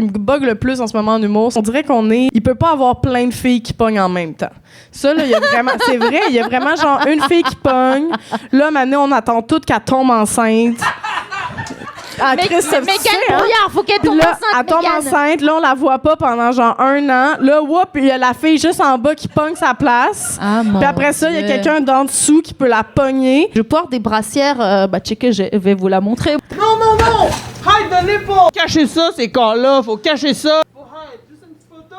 qui me bug le plus en ce moment en humour, on dirait il peut pas avoir plein de filles qui pognent en même temps. Ça, là, il y a vraiment, c'est vrai, il y a vraiment genre une fille qui pogne. Là, maintenant, on attend toutes qu'elle tombe enceinte. Ah, mais quel brouillard, faut qu'elle tombe là, enceinte. Elle tombe enceinte, là, on la voit pas pendant genre 1 an. Là, whoop, il y a la fille juste en bas qui pogne sa place. Ah, puis après ça, il y a quelqu'un d'en dessous qui peut la pogner. Je porte des brassières, checker, je vais vous la montrer. Non! Hide the nipple! Cachez ça, ces corps-là, faut cacher ça! Faut hide, juste une petite photo!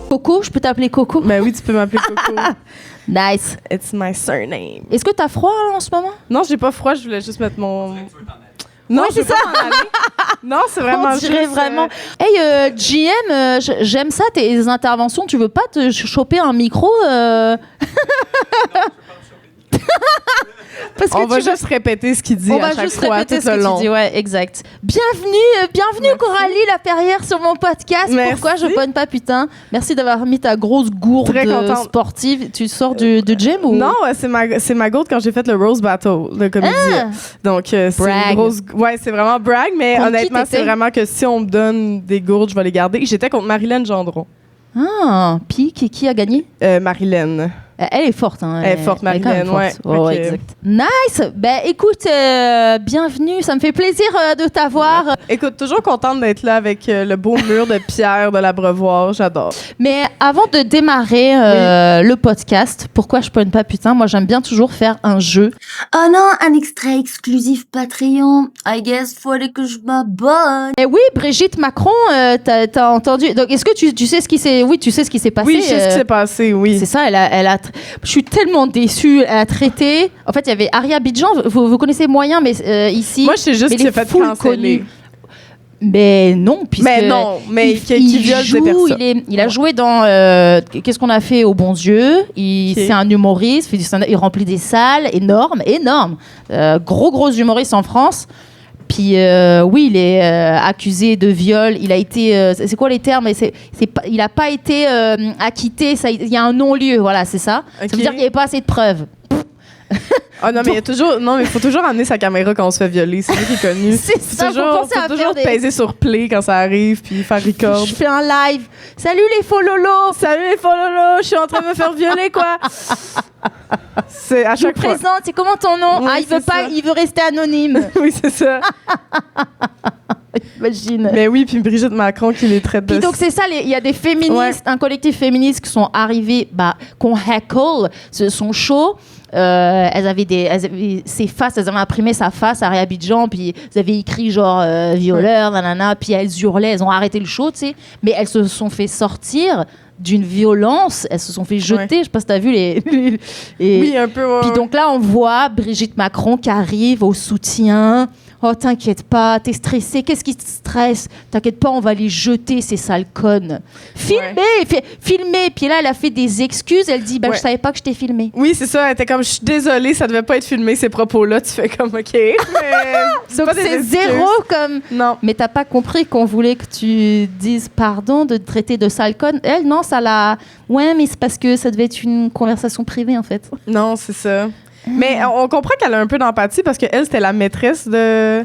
Coco, je peux t'appeler Coco? Ben oui, tu peux m'appeler Coco. Nice. It's my surname. Est-ce que t'as froid là, en ce moment? Non, j'ai pas froid, je voulais juste mettre mon... Non, ouais, c'est ça. Non, c'est vraiment On dirait juste... vraiment. Hey, GM, j'aime ça, tes interventions. Tu veux pas te choper un micro Parce que on va juste répéter ce qu'il dit on à va chaque juste fois, répéter tout ce le que long. tu dis, ouais, exact. Bienvenue Coralie Laperrière sur mon podcast. Merci. Pourquoi je pogne pas putain? Merci d'avoir mis ta grosse gourde Très contente. sportive. Tu sors de gym ou? Non, c'est ma gourde quand j'ai fait le Rose Battle de comédie. Donc, c'est Brag. une grosse... Ouais, c'est vraiment brag, mais Contre qui honnêtement, c'est t'étais? vraiment que si on me donne des gourdes, je vais les garder. J'étais contre Marilyn Gendron. Ah, puis qui a gagné? Marilyn. Elle est forte, hein. Elle est forte, elle est quand même Marilyn, forte. ouais. Ouais, exact. Nice! Ben, écoute, bienvenue. Ça me fait plaisir de t'avoir. Écoute, toujours contente d'être là avec le beau mur de pierre de l'Abreuvoir. J'adore. Mais avant de démarrer le podcast, pourquoi je pogne pas putain? Moi, j'aime bien toujours faire un jeu. Oh non, un extrait exclusif Patreon. I guess fallait que je m'abonne. Et oui, Brigitte Macron, t'as entendu. Donc, est-ce que tu sais ce qui s'est... Oui, tu sais ce qui s'est passé. Oui, je sais ce qui s'est passé, oui. C'est ça, elle a je suis tellement déçue. Elle a traité... En fait, il y avait Aria Bidjan. Vous connaissez moyen, mais ici... Moi, je sais juste mais qu'il les s'est fait full canceller. connus. Mais non, puisque... Mais qui viole des personnes. Il a joué dans... Qu'est-ce qu'on a fait au bon Dieu? C'est un humoriste, il remplit des salles énormes. Gros humoriste en France. Puis oui, il est accusé de viol. Il a été... c'est quoi les termes? Il n'a pas été acquitté. Il y a un non-lieu, voilà, c'est ça. Okay. Ça veut dire qu'il n'y avait pas assez de preuves. Ah non, mais il faut toujours amener sa caméra quand on se fait violer. C'est lui qui est connu. C'est ça, faut toujours peser sur play quand ça arrive, puis faire record. Je fais un live. Salut les faux lolos. Salut les faux lolos, je suis en train de me faire violer, quoi. C'est à Je vous chaque fois. présente, c'est comment ton nom? Oui, Il veut rester anonyme. Oui, c'est ça. Imagine. Mais oui, puis Brigitte Macron qui les traite de... Puis donc c'est ça, il y a des féministes, un collectif féministe qui sont arrivés, qu'on heckle son show. Elles avaient ses faces, elles avaient imprimé sa face à Aria Bidjan, puis elles avaient écrit genre violeur, nanana, puis elles hurlaient, elles ont arrêté le show, tu sais, mais elles se sont fait sortir d'une violence, elles se sont fait jeter, je sais pas si t'as vu Oui, un peu, ouais. Puis donc là, on voit Brigitte Macron qui arrive au soutien. Oh, t'inquiète pas, t'es stressée. Qu'est-ce qui te stresse? T'inquiète pas, on va les jeter, ces sales connes. Filmez. Puis là, elle a fait des excuses. Elle dit, je savais pas que je t'ai filmé. Oui, c'est ça. Elle était comme, je suis désolée, ça devait pas être filmé, ces propos-là. Tu fais comme, OK. Mais donc c'est zéro comme... Non. Mais t'as pas compris qu'on voulait que tu dises pardon de te traiter de sale conne? Elle, non, ça l'a... Ouais, mais c'est parce que ça devait être une conversation privée, en fait. Non, c'est ça. Mais on comprend qu'elle a un peu d'empathie parce qu'elle, c'était la maîtresse de...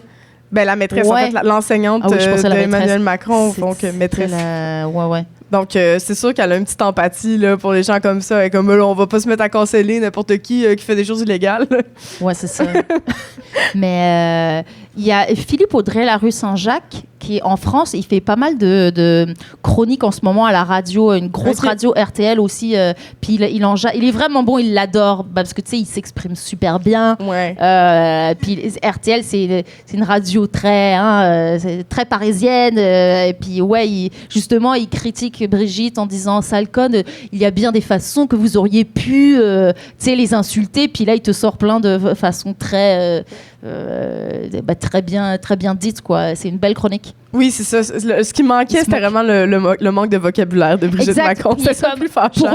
la maîtresse, en fait, l'enseignante d'Emmanuel Macron. Donc, maîtresse. Ouais. Donc, c'est sûr qu'elle a une petite empathie là, pour les gens comme ça. Elle est comme, là, on va pas se mettre à canceller n'importe qui fait des choses illégales. Ouais, c'est ça. Mais il y a Philippe Audrey, la rue Saint-Jacques, qui est en France. Il fait pas mal de chroniques en ce moment à la radio, une grosse radio RTL aussi. Puis il est vraiment bon, il l'adore parce que tu sais, il s'exprime super bien. Ouais. Puis RTL, c'est une radio très parisienne. Et puis ouais, justement, il critique Brigitte en disant sale conne. Il y a bien des façons que vous auriez pu, tu sais, les insulter. Puis là, il te sort plein de façons très bien dites, quoi. C'est une belle chronique. Oui, c'est ça. Ce qui manquait, c'était vraiment le manque de vocabulaire de Brigitte Macron. C'est ça plus fâchant.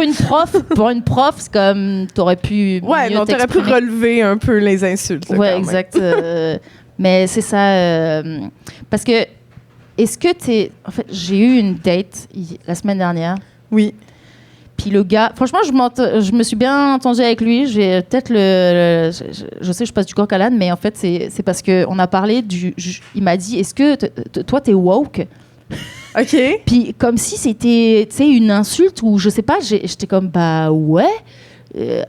Pour une prof, c'est comme t'aurais pu mieux t'aurais pu relever un peu les insultes. Là, ouais, exact. Mais c'est ça. Parce que, est-ce que en fait, j'ai eu une date la semaine dernière. Oui. Puis le gars, franchement, je me suis bien entendue avec lui. J'ai peut-être je sais, je passe du coq à l'âne, mais en fait, c'est parce qu'on a parlé il m'a dit, est-ce que toi, t'es woke? OK. Puis comme si c'était, tu sais, une insulte ou je sais pas, j'étais comme, bah ouais.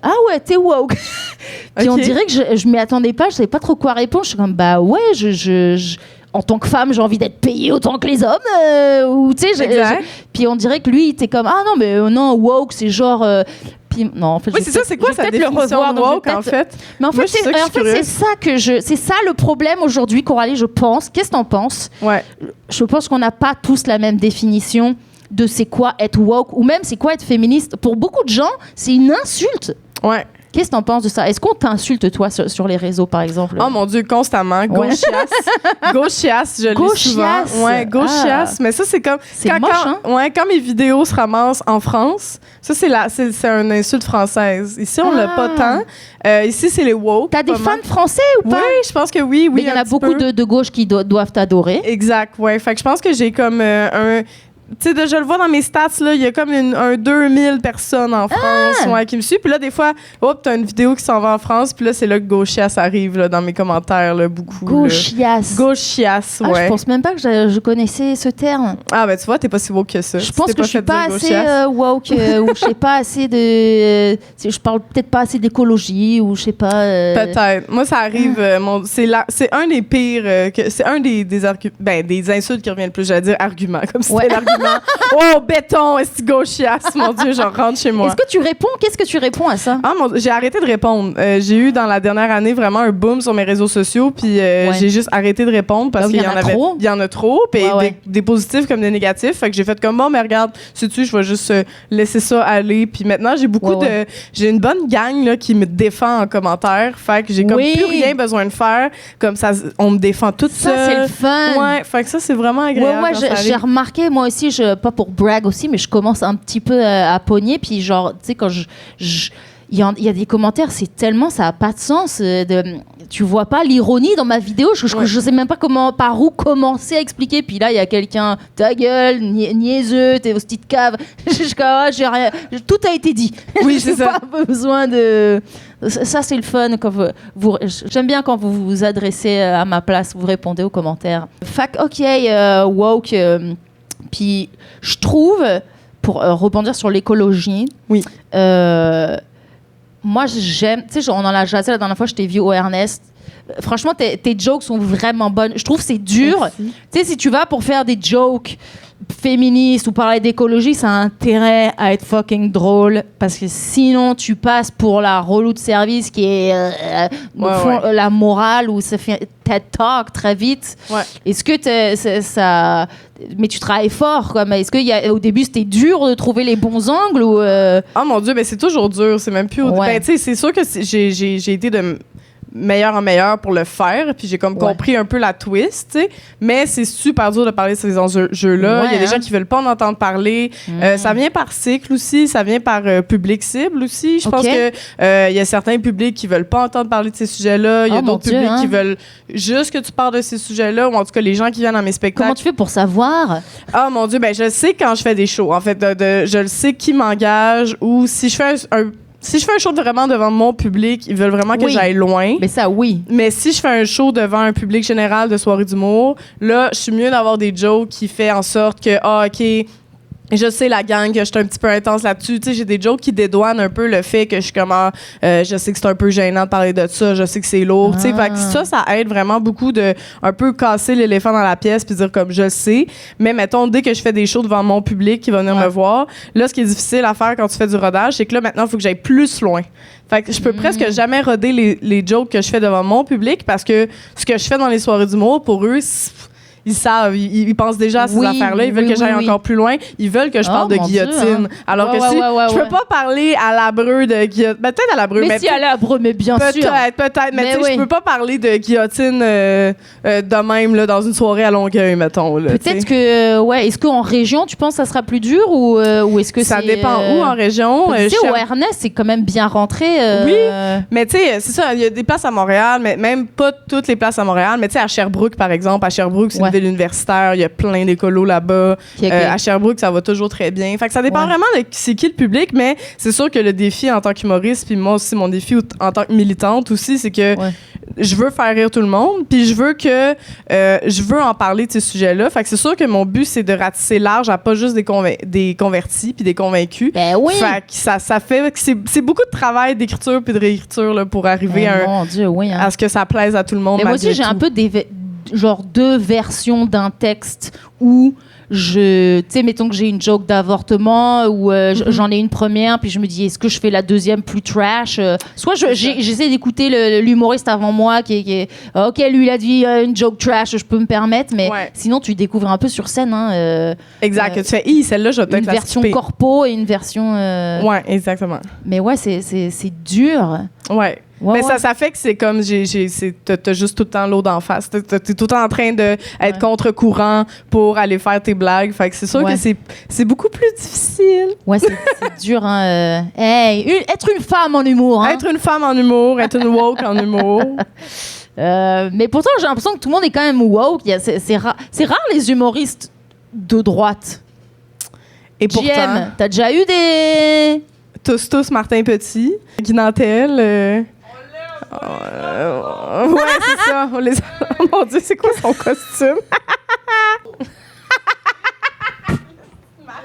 Ah ouais, t'es woke. Puis on dirait que je m'y attendais pas, je savais pas trop quoi répondre. Je suis comme, bah ouais, en tant que femme, j'ai envie d'être payée autant que les hommes. Ou tu sais, puis on dirait que lui, il était comme, ah non, mais non, woke, c'est genre. Puis, non, en fait, oui, c'est ça, c'est quoi sa définition de woke, en fait? Mais en fait, c'est ça le problème aujourd'hui, Coralie, je pense. Qu'est-ce que t'en penses? Ouais. Je pense qu'on n'a pas tous la même définition de c'est quoi être woke, ou même c'est quoi être féministe. Pour beaucoup de gens, c'est une insulte. Ouais. Qu'est-ce que t'en penses de ça? Est-ce qu'on t'insulte, toi, sur les réseaux, par exemple? Oh mon Dieu, constamment. Gauchiasse. Gauchiasse, je lis souvent. Ouais, gauchiasse. Mais ça, c'est comme... C'est moche, hein? Ouais, quand mes vidéos se ramassent en France, ça, c'est une insulte française. Ici, on l'a pas tant. Ici, c'est les woke. T'as des fans français ou pas? Oui, je pense que oui. Mais il y en a beaucoup de gauche qui doivent t'adorer. Exact, ouais. Fait que je pense que j'ai comme un... Tu sais, je le vois dans mes stats, là, il y a comme un 2000 personnes en France qui me suivent. Puis là, des fois, t'as une vidéo qui s'en va en France, puis là, c'est là que Gauchiasse arrive là, dans mes commentaires, là, beaucoup. Gauchiasse. Gauchiasse, ouais. Je pense même pas que je connaissais ce terme. Ah, ben tu vois, t'es pas si woke que ça. Je pense que je suis pas assez woke, ou je sais pas assez de... je parle peut-être pas assez d'écologie, ou je sais pas... Peut-être. Moi, ça arrive... c'est un des pires... c'est un des insultes qui revient le plus, j'allais dire argument, comme si c'était l'argument. Oh, béton, est-ce que gauchiasse, mon Dieu, j'en rentre chez moi. Est-ce que tu réponds? Qu'est-ce que tu réponds à ça? J'ai arrêté de répondre. J'ai eu dans la dernière année vraiment un boom sur mes réseaux sociaux, puis j'ai juste arrêté de répondre parce qu'il y en a trop, puis des positifs comme des négatifs. Fait que j'ai fait comme, bon, mais regarde, sais-tu, je vais juste laisser ça aller. Puis maintenant, j'ai une bonne gang là, qui me défend en commentaire. Fait que j'ai comme plus rien besoin de faire. Comme ça, on me défend toute seule. Ça, c'est le fun. Ouais, fait que ça, c'est vraiment agréable. Ouais, j'ai remarqué, moi aussi, pas pour brag aussi, mais je commence un petit peu à pogner. Puis genre, tu sais, quand il y a des commentaires, c'est tellement, ça a pas de sens. Tu vois pas l'ironie dans ma vidéo. Je sais même pas par où commencer à expliquer. Puis là, il y a quelqu'un, ta gueule, niaiseux, t'es au petite cave. J'ai rien, tout a été dit. Oui, c'est ça. Pas besoin de... Ça, c'est le fun. J'aime bien quand vous vous adressez à ma place, vous répondez aux commentaires. Woke... Puis je trouve, pour rebondir sur l'écologie, moi j'aime, tu sais, on en a jasé la dernière fois, je t'ai vu au Ernest. Franchement, tes jokes sont vraiment bonnes. Je trouve que c'est dur. Tu sais, si tu vas pour faire des jokes féministes ou parler d'écologie, ça a intérêt à être fucking drôle parce que sinon tu passes pour la relou de service qui est la morale ou ça fait TED Talk très vite. Ouais. Est-ce que ça... Mais tu travailles fort, quoi. Mais est-ce qu'au début c'était dur de trouver les bons angles ou Oh mon Dieu, mais c'est toujours dur. C'est même plus... Ben, tu sais, c'est sûr que j'ai été de meilleur en meilleur pour le faire, puis j'ai comme compris un peu la twist, tu sais, mais c'est super dur de parler de ces enjeux-là. Il y a des gens qui veulent pas en entendre parler. Ça vient par cycle aussi, ça vient par public cible aussi. Je pense que il y a certains publics qui veulent pas entendre parler de ces sujets-là. Il y a d'autres publics qui veulent juste que tu parles de ces sujets-là, ou en tout cas les gens qui viennent dans mes spectacles. Comment tu fais pour savoir? Ah mon Dieu, ben je sais quand je fais des shows. En fait, je le sais qui m'engage, ou si je fais si je fais un show vraiment devant mon public, ils veulent vraiment que j'aille loin. Mais ça, oui. Mais si je fais un show devant un public général de soirée d'humour, là, je suis mieux d'avoir des jokes qui fait en sorte que, OK, je sais la gang que je suis un petit peu intense là-dessus. Tu sais, j'ai des jokes qui dédouanent un peu le fait que je suis comme je sais que c'est un peu gênant de parler de ça, je sais que c'est lourd. Tu sais, fait que ça aide vraiment beaucoup de un peu casser l'éléphant dans la pièce puis dire comme je sais. Mais mettons, dès que je fais des shows devant mon public qui va venir me voir, là, ce qui est difficile à faire quand tu fais du rodage, c'est que là, maintenant, il faut que j'aille plus loin. Fait que je peux presque jamais roder les jokes que je fais devant mon public parce que ce que je fais dans les soirées d'humour, pour eux, ils savent, ils pensent déjà à ces affaires-là, ils veulent que j'aille encore plus loin, ils veulent que je parle de guillotine. Alors que je peux pas parler à l'Abreu de guillotine, peut-être à l'Abreu, mais si à l'Abreu, mais bien sûr. Peut-être, mais tu sais, je peux pas parler de guillotine de même là, dans une soirée à Longueuil, mettons. Là, peut-être que, est-ce qu'en région, tu penses que ça sera plus dur ou est-ce que ça dépend où en région. Tu sais, au Ernest, c'est quand même bien rentré. Oui, mais tu sais, c'est ça, il y a des places à Montréal, mais même pas toutes les places à Montréal, mais tu sais, à Sherbrooke, par exemple, c'est une ville universitaire, il y a plein d'écolos là-bas. À Sherbrooke, ça va toujours très bien. Fait que ça dépend vraiment de c'est qui le public, mais c'est sûr que le défi en tant qu'humoriste, puis moi aussi, mon défi en tant que militante aussi, c'est que je veux faire rire tout le monde, puis je veux en parler de ces sujets-là. Fait que c'est sûr que mon but, c'est de ratisser large à pas juste des convertis puis des convaincus. Ben oui! Fait que ça fait que c'est beaucoup de travail d'écriture puis de réécriture là, pour arriver mon Dieu, à ce que ça plaise à tout le monde. Mais moi aussi, j'ai un peu genre deux versions d'un texte où tu sais, mettons que j'ai une joke d'avortement ou j'en ai une première, puis je me dis, est-ce que je fais la deuxième plus trash? Soit j'essaie d'écouter l'humoriste avant moi qui est OK, lui, il a dit une joke trash, je peux me permettre, mais sinon, tu découvres un peu sur scène. Exact. Tu fais, celle-là, je vais peut-être une version corpo et une version... Ouais, exactement. Mais ouais, c'est dur. Ouais. Mais ça fait que c'est comme t'as juste tout le temps l'eau d'en face. T'es tout le temps en train d'être contre-courant pour aller faire tes blagues. Fait que c'est sûr que c'est beaucoup plus difficile. Ouais, c'est dur. Hein, être une femme en humour. Hein. Être une femme en humour, être une woke en humour. Mais pourtant, j'ai l'impression que tout le monde est quand même woke. C'est rare les humoristes de droite. Et pourtant... t'as déjà eu des... Tous Martin Petit, Guy Nantel... ouais, c'est ça. Oh mon Dieu, c'est quoi son costume?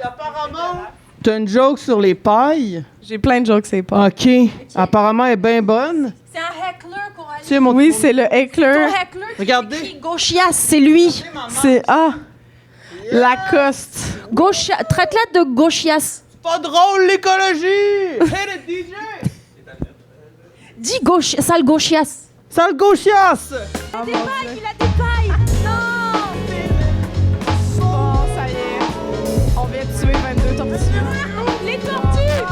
Apparemment, t'as une joke sur les pailles. J'ai plein de jokes, c'est pas. OK. Apparemment, elle est bien bonne. C'est un heckler qu'on a dit. Oui, c'est le heckler. Ton heckler. Regardez. Gauchias, c'est lui. C'est... Lacoste. Traite-la de gauchias. C'est pas drôle, l'écologie! Hey, le DJ! Dis sale gauchias. Sale gauchias! Il a des pailles. Non! Oh, ça y est. On vient de tuer 22 tortues. Les tortues!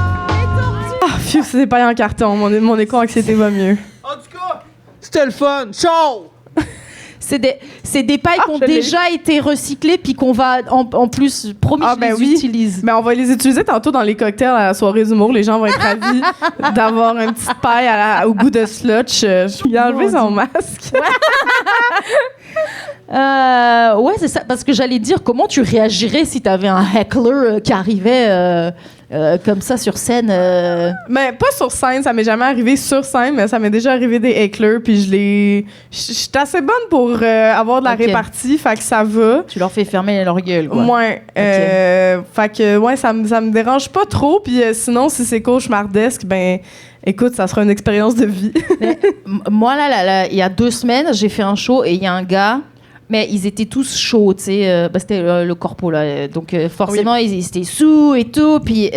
Ah, pfiou, c'est des pailles en carton. Mon éco-anxiété va mieux. En tout cas, c'était le fun. Ciao! C'est des pailles qui ont déjà été recyclées puis qu'on va en plus promis utilise. Mais on va les utiliser tantôt dans les cocktails à la soirée d'humour. Les gens vont être ravis d'avoir une petite paille au goût de slotch. Il a enlevé son masque. Ouais, c'est ça. Parce que j'allais dire, comment tu réagirais si t'avais un heckler qui arrivait comme ça sur scène? Mais pas sur scène, ça m'est jamais arrivé sur scène, mais ça m'est déjà arrivé des hecklers, puis j'étais assez bonne pour avoir de la répartie, fait que ça va. Tu leur fais fermer leur gueule, quoi. Ouais. Fait que, ça me dérange pas trop, puis sinon, si c'est cauchemardesque, ben... Écoute, ça sera une expérience de vie. Moi, là, il y a 2 semaines, j'ai fait un show et il y a un gars, mais ils étaient tous chauds, tu sais. C'était le corpo, là. Donc, forcément, ils étaient sous et tout. Puis,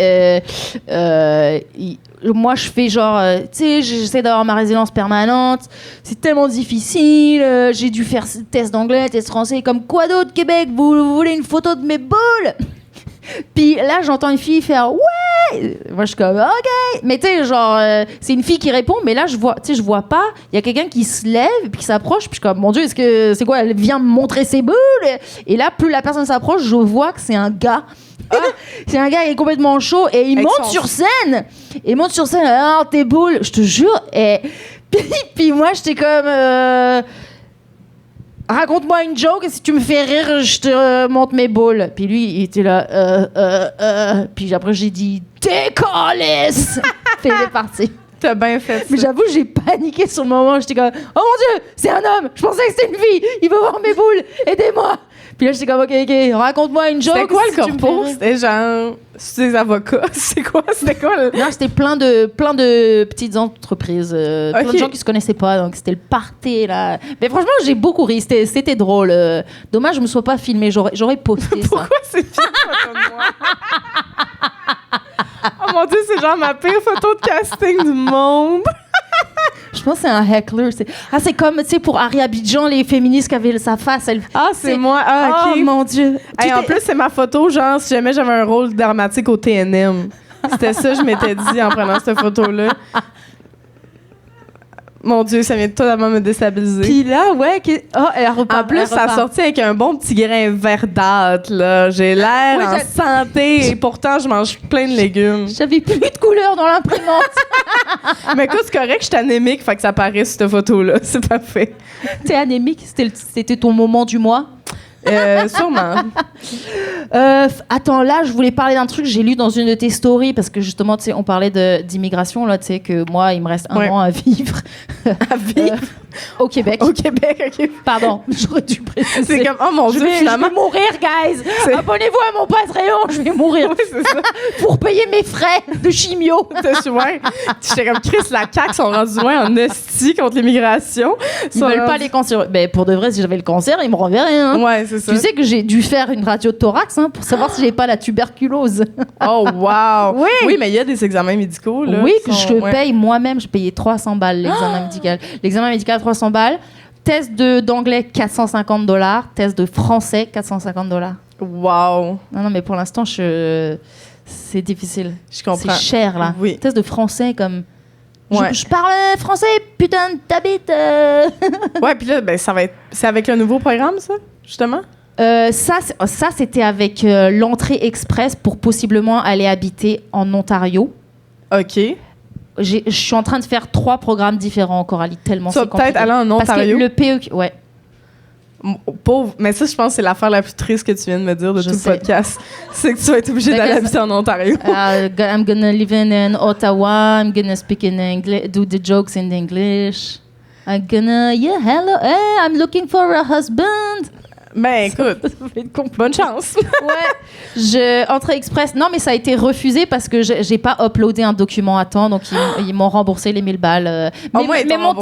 moi, je fais genre, tu sais, j'essaie d'avoir ma résidence permanente. C'est tellement difficile. J'ai dû faire test d'anglais, test français. Comme quoi d'autre, Québec? Vous voulez une photo de mes boules? Puis là, j'entends une fille faire ouais. Moi, je suis comme OK. Mais tu sais, genre, c'est une fille qui répond, mais là, je vois pas. Il y a quelqu'un qui se lève puis qui s'approche. Puis je suis comme mon Dieu, c'est quoi? Elle vient me montrer ses boules. Et là, plus la personne s'approche, je vois que c'est un gars. C'est un gars qui est complètement chaud et il monte sur scène. Il monte sur scène. Ah, tes boules. Je te jure. Et puis moi, j'étais comme. Raconte-moi une joke et si tu me fais rire, je te monte mes boules. Puis lui, il était là. Puis après, j'ai dit décalisse. Puis il est parti. T'as bien fait ça. Mais j'avoue, j'ai paniqué sur le moment. J'étais comme oh mon Dieu, c'est un homme. Je pensais que c'était une fille. Il veut voir mes boules. Aidez-moi. Puis là, j'étais comme OK, raconte-moi une joke. C'était quoi le corpo? Si c'était genre des avocats. C'était quoi Non, c'était plein de petites entreprises, plein de gens qui se connaissaient pas. Donc c'était le party là. Mais franchement, j'ai beaucoup ri. C'était drôle. Dommage, je me sois pas filmée. J'aurais posté ça. Pourquoi c'est une photo de moi? Oh mon Dieu, c'est genre ma pire photo de casting du monde. Je pense que c'est un heckler. C'est comme, tu sais, pour Harry Abidjan, les féministes qui avaient sa face. C'est moi. Ah, OK. Oh mon Dieu. En plus, c'est ma photo, genre, si jamais j'avais un rôle dramatique au TNM. C'était ça, je m'étais dit en prenant cette photo-là. Mon Dieu, ça vient totalement me déstabiliser. Puis là, ouais, en plus, ça a sorti avec un bon petit grain verdâtre, là. J'ai l'air en santé et pourtant, je mange plein de légumes. J'avais plus de couleur dans l'imprimante. Mais écoute, c'est correct, je suis anémique, fait que ça paraît sur cette photo-là. C'est parfait. T'es anémique? C'était ton moment du mois? Sûrement. Attends, là, je voulais parler d'un truc que j'ai lu dans une de tes stories, parce que justement, tu sais, on parlait d'immigration, là, tu sais, que moi, il me reste un an à vivre. À vivre. Au Québec. Au Québec, OK. Pardon, j'aurais dû préciser. C'est comme, oh mon Dieu, je finalement. vais mourir, guys. Abonnez-vous à mon Patreon, je vais mourir. Oui, c'est ça. Pour payer mes frais de chimio. Ouais. J'étais comme, Chris, la CAQ sont rendus loin en hostie contre l'immigration. Ils veulent pas les cancers. Ben, pour de vrai, si j'avais le cancer, ils me renverraient. Hein. Ouais, c'est ça. Tu sais que j'ai dû faire une radio de thorax pour savoir si j'avais pas la tuberculose. Oh, wow. Oui. Oui, mais il y a des examens médicaux, là. Oui, que je paye moi-même. Je payais 300 balles l'examen médical. L'examen médical, 300 balles. Test d'anglais, $450. Test de français, $450. Wow. Non, mais pour l'instant, c'est difficile. Je comprends. C'est cher, là. Oui. Test de français, comme... Ouais. Je parle français, putain de ta bite. Ouais, puis là, ben, c'est avec le nouveau programme, ça, justement? Ça, c'était avec l'entrée express pour possiblement aller habiter en Ontario. OK. Je suis en train de faire 3 programmes différents, Coralie, tellement Ça c'est va compliqué. peut-être aller en Parce que Ontario. le PEQ, ouais. Pauvre. Mais ça, je pense que c'est l'affaire la plus triste que tu viens de me dire de Je tout sais. le podcast. C'est que tu vas être obligé d'aller habiter en Ontario. I'm gonna live in Ottawa. I'm gonna speak in English, do the jokes in English. I'm gonna, yeah, hello, hey, I'm looking for a husband. Ben, écoute, bonne chance. Ouais, entrée express. Non, mais ça a été refusé parce que j'ai pas uploadé un document à temps, donc ils m'ont remboursé les 1000 balles. Mais mon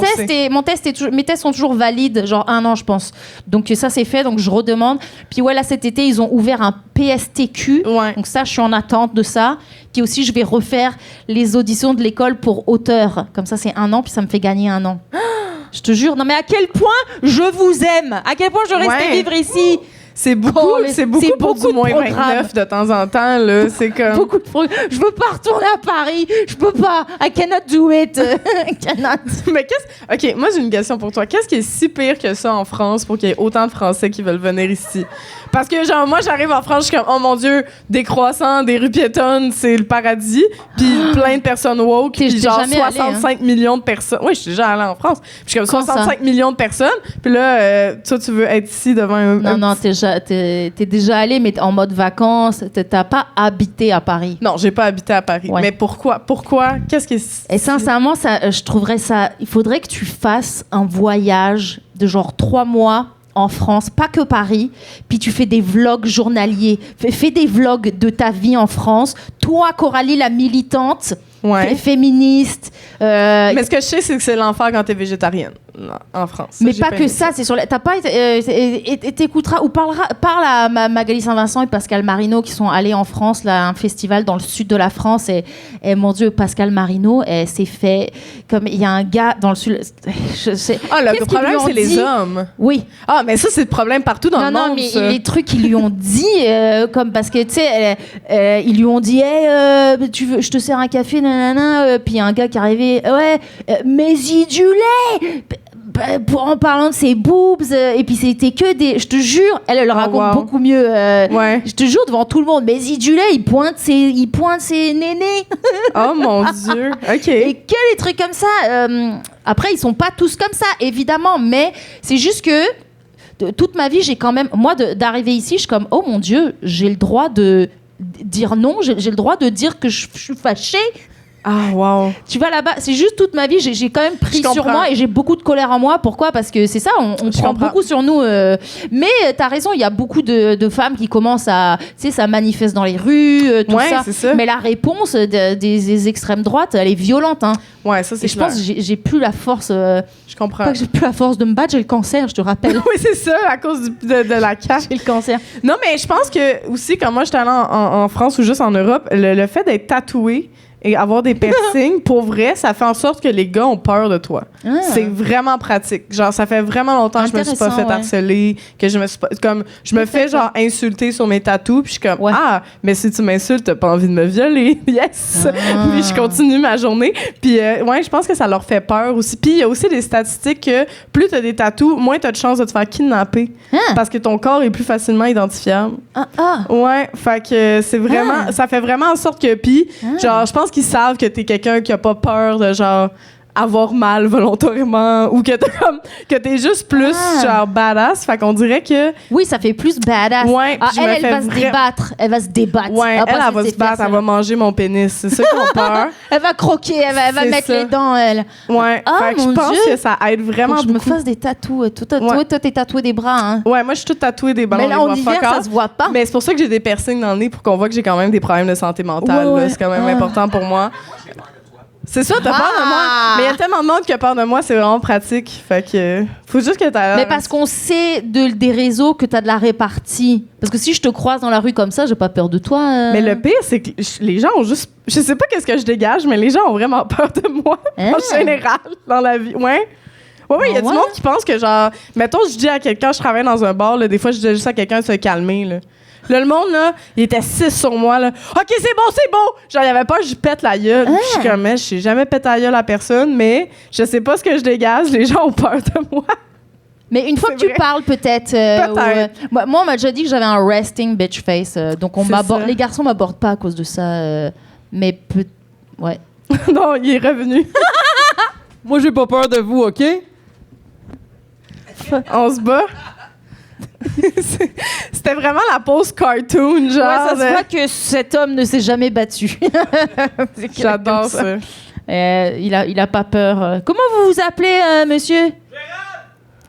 test mes tests sont toujours valides, genre 1 an, je pense. Donc ça, c'est fait, donc je redemande. Puis ouais, là, cet été, ils ont ouvert un PSTQ. Ouais. Donc ça, je suis en attente de ça. Puis aussi, je vais refaire les auditions de l'école pour auteur. Comme ça, c'est 1 an, puis ça me fait gagner 1 an. Je te jure. Non, mais à quel point je vous aime. À quel point je restais vivre ici. C'est beaucoup pour du moins 29 de temps en temps, là. C'est comme... Beaucoup de programmes. Je veux pas retourner à Paris. Je peux pas. I cannot do it. I cannot. Mais OK, moi, j'ai une question pour toi. Qu'est-ce qui est si pire que ça en France pour qu'il y ait autant de Français qui veulent venir ici? Parce que, genre, moi, j'arrive en France, je suis comme, oh mon Dieu, des croissants, des rues piétonnes, c'est le paradis. Puis plein de personnes woke. Puis genre 65 millions de personnes. Oui, je suis déjà allée en France. Puis je suis comme 65 millions de personnes. Puis là, toi, tu veux être ici devant un... Non, t'es déjà allée, mais en mode vacances. T'as pas habité à Paris. Non, j'ai pas habité à Paris. Ouais. Mais pourquoi? Qu'est-ce qui est... Et sincèrement, je trouverais ça... Il faudrait que tu fasses un voyage de genre 3 mois en France, pas que Paris, puis tu fais des vlogs journaliers. Fais des vlogs de ta vie en France. Toi, Coralie, la militante, féministe. Mais ce que je sais, c'est que c'est l'enfer quand t'es végétarienne en France. Mais pas que ça, c'est sur t'as pas t'écouteras ou parle à Magali Saint-Vincent et Pascal Marino qui sont allés en France, là, un festival dans le sud de la France, et mon Dieu, Pascal Marino, s'est fait comme il y a un gars dans le sud. Le problème, c'est les hommes. Oui. Ah, mais ça, c'est le problème partout dans le monde. Non, mais les trucs qu'ils lui ont dit, comme parce que tu sais, ils lui ont dit, je te sers un café, nanana, puis il y a un gars qui est arrivé, mais y du lait. En parlant de ses boobs, et puis c'était que des... Je te jure, elle le raconte beaucoup mieux. Je te jure, devant tout le monde, mais Zidulé, il pointe ses nénés. Oh mon Dieu, OK. Et que les trucs comme ça. Après, ils sont pas tous comme ça, évidemment, mais c'est juste que toute ma vie, j'ai quand même... Moi, d'arriver ici, je suis comme, oh mon Dieu, j'ai le droit de dire non, j'ai le droit de dire que je suis fâchée. Ah, wow. Tu vas là-bas, c'est juste toute ma vie, j'ai quand même pris sur moi et j'ai beaucoup de colère en moi. Pourquoi? Parce que c'est ça, on prend beaucoup sur nous. Mais t'as raison, il y a beaucoup de femmes qui commencent à... Tu sais, ça manifeste dans les rues, tout ça. C'est ça. Mais la réponse des extrêmes droites, elle est violente. Hein. Ouais, ça, c'est clair. Je pense que j'ai plus la force... je comprends. Pas que j'ai plus la force de me battre, j'ai le cancer, je te rappelle. Oui, c'est ça, à cause de la CAQ. J'ai le cancer. Non, mais je pense que aussi, quand moi, j'étais allée en France ou juste en Europe, le fait d'être tatoué et avoir des piercings, pour vrai, ça fait en sorte que les gars ont peur de toi. C'est vraiment pratique. Genre, ça fait vraiment longtemps que je me suis pas fait harceler, que je me suis pas... Comme, je me fais, genre, insulter sur mes tatous, puis je suis comme, mais si tu m'insultes, t'as pas envie de me violer. Yes! Puis je continue ma journée. Puis, je pense que ça leur fait peur aussi. Puis, il y a aussi des statistiques que plus t'as des tatous, moins t'as de chances de te faire kidnapper. Parce que ton corps est plus facilement identifiable. Ouais, fait que c'est vraiment... Ça fait vraiment en sorte que... Puis, genre, je pense qu'ils savent que t'es quelqu'un qui a pas peur de, genre, avoir mal volontairement ou que t'es juste plus genre badass. Fait qu'on dirait que... Oui, ça fait plus badass. Ouais, elle va se débattre. Elle va se débattre. Ouais, elle va se battre. Elle va manger mon pénis. C'est ça qu'on peur. Elle va croquer. Elle va mettre les dents, elle. Ouais. Fait que je pense que ça aide vraiment beaucoup. Je me fasse des tatous. Toi, t'es tatoué des bras, hein? Ouais, moi, je suis toute tatouée des ballons. Mais là, en hiver, ça se voit pas. Mais c'est pour ça que j'ai des piercings dans le nez pour qu'on voit que j'ai quand même des problèmes de santé mentale. Ouais. C'est quand même important pour moi. C'est ça, t'as peur de moi. Mais il y a tellement de monde qui a peur de moi, c'est vraiment pratique. Fait que faut juste que t'as... Mais parce qu'on sait des réseaux que t'as de la répartie. Parce que si je te croise dans la rue comme ça, j'ai pas peur de toi. Mais le pire, c'est que les gens ont juste... Je sais pas qu'est-ce que je dégage, mais les gens ont vraiment peur de moi. En général, dans la vie. Ouais. Ouais, il y a du monde qui pense que genre... Mettons, je dis à quelqu'un, je travaille dans un bar, là, des fois, je dis juste à quelqu'un de se calmer, là. Là, le monde, là, il était 6 sur moi, là. OK, c'est bon! Genre, il y avait pas, je pète la gueule. Je suis comme, je sais jamais pété la gueule à personne, mais je sais pas ce que je dégage. Les gens ont peur de moi. Mais une fois que tu parles, peut-être. Moi, on m'a déjà dit que j'avais un resting bitch face. Donc, les garçons m'abordent pas à cause de ça. Mais ouais. Non, il est revenu. Moi, j'ai pas peur de vous, OK? On se bat. C'était vraiment la pose cartoon, genre. Ouais, ça se voit que cet homme ne s'est jamais battu. J'adore ça. Il a pas peur. Comment vous vous appelez, monsieur?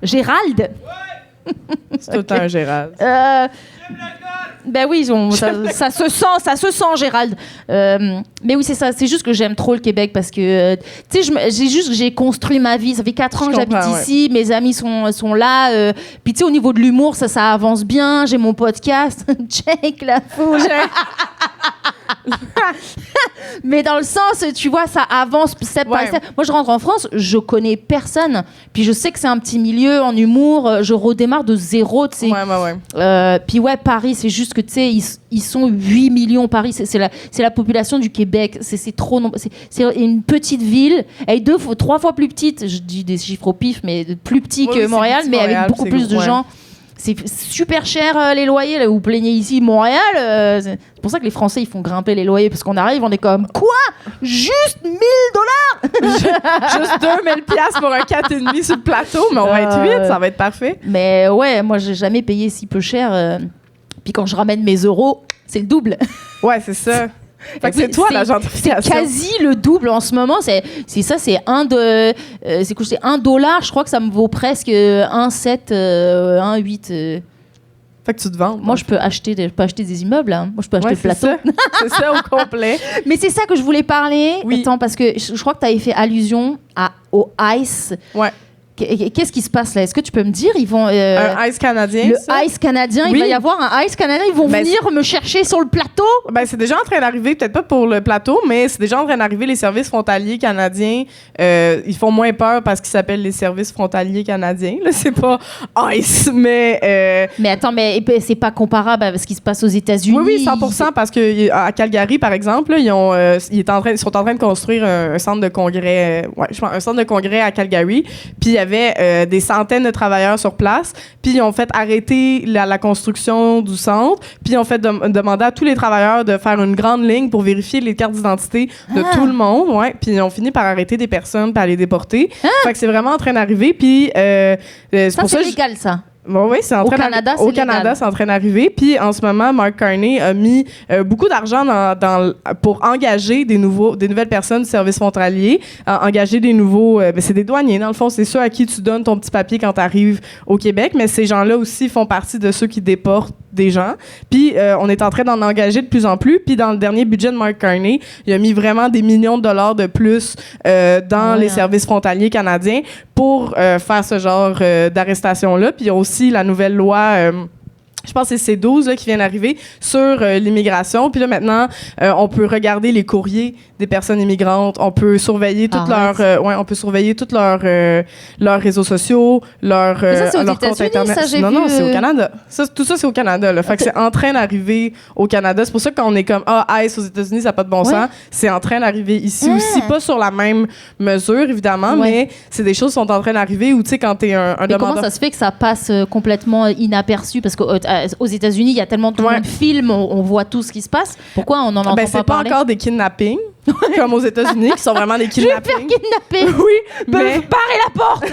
Gérald. Ouais. C'est tout un Gérald. Ben oui, ça se sent, Gérald. Mais oui, c'est ça. C'est juste que j'aime trop le Québec parce que, tu sais, j'ai construit ma vie. Ça fait 4 ans que j'habite ici. Mes amis sont là. Puis, tu sais, au niveau de l'humour, ça avance bien. J'ai mon podcast. Check la foule. Mais dans le sens, tu vois, ça avance step by step. Moi, je rentre en France, je connais personne. Puis je sais que c'est un petit milieu en humour. Je redémarre de zéro, tu sais. Puis Paris, c'est juste que, tu sais, ils sont 8 millions. Paris, c'est la population du Québec. C'est trop nombreux. C'est une petite ville. Elle est 3 fois plus petite. Je dis des chiffres au pif, mais plus petit que Montréal, mais avec beaucoup plus de gens. C'est super cher les loyers. Là, vous plaignez ici Montréal. C'est pour ça que les Français ils font grimper les loyers parce qu'on arrive, on est comme quoi? Juste $1,000? Juste 2000 piastres pour un 4,5 sur le plateau, mais on va être 8, ça va être parfait. Mais ouais, moi j'ai jamais payé si peu cher. Puis quand je ramène mes euros, c'est le double. Ouais, c'est ça. Fait que c'est toi la gentrification. C'est quasi le double en ce moment. C'est $1. C'est $1. Je crois que ça me vaut presque 1,7, 1,8. Fait que tu te vends. Moi, je peux acheter des immeubles. Hein. Moi, je peux acheter le plateau. C'est ça au complet. Mais c'est ça que je voulais parler. Oui. Attends, parce que je crois que tu avais fait allusion au Ice. Ouais. Qu'est-ce qui se passe là? Est-ce que tu peux me dire? Ils vont un Ice canadien. Le Ice canadien, il va y avoir un Ice canadien. Ils vont venir me chercher sur le plateau. Ben c'est déjà en train d'arriver, peut-être pas pour le plateau, mais c'est déjà en train d'arriver les services frontaliers canadiens. Ils font moins peur parce qu'ils s'appellent les services frontaliers canadiens. Là, c'est pas Ice, mais. Mais attends, mais c'est pas comparable à ce qui se passe aux États-Unis. Oui, 100%, parce que à Calgary, par exemple, là, ils sont en train de construire un centre de congrès. Un centre de congrès à Calgary. Puis il y avait des centaines de travailleurs sur place, puis ils ont fait arrêter la construction du centre, puis ils ont fait demander à tous les travailleurs de faire une grande ligne pour vérifier les cartes d'identité de tout le monde, puis ils ont fini par arrêter des personnes par les déporter. Fait que c'est vraiment en train d'arriver, puis c'est pour ça c'est légal, ça. Bon, oui, c'est en train Au Canada, c'est en train d'arriver. Puis en ce moment, Mark Carney a mis beaucoup d'argent pour engager des nouvelles personnes du service frontalier, engager des nouveaux. C'est des douaniers, dans le fond, c'est ceux à qui tu donnes ton petit papier quand tu arrives au Québec. Mais ces gens-là aussi font partie de ceux qui déportent des gens. Puis on est en train d'en engager de plus en plus. Puis dans le dernier budget de Mark Carney, il a mis vraiment des millions de dollars de plus dans les services frontaliers canadiens pour faire ce genre d'arrestation-là. Puis il y a aussi la nouvelle loi, je pense que c'est C12 là, qui vient d'arriver sur l'immigration. Puis là, maintenant, on peut regarder les courriers des personnes immigrantes. On peut surveiller toutes leurs réseaux sociaux, leur compte Internet. Ça, non, c'est au Canada. Tout ça, c'est au Canada. Là. Fait que c'est en train d'arriver au Canada. C'est pour ça que quand on est comme ICE aux États-Unis, ça n'a pas de bon sens. C'est en train d'arriver ici aussi. Pas sur la même mesure, évidemment, mais c'est des choses qui sont en train d'arriver où, tu sais, quand tu es un demandeur... Comment ça se fait que ça passe complètement inaperçu? Parce qu'aux États-Unis, il y a tellement de films, on voit tout ce qui se passe. Pourquoi on n'en entend pas parler? C'est pas encore des kidnappings. comme aux États-Unis, qui sont vraiment des Je vais me faire kidnappings. kidnapper. Oui, mais, Barrez la porte.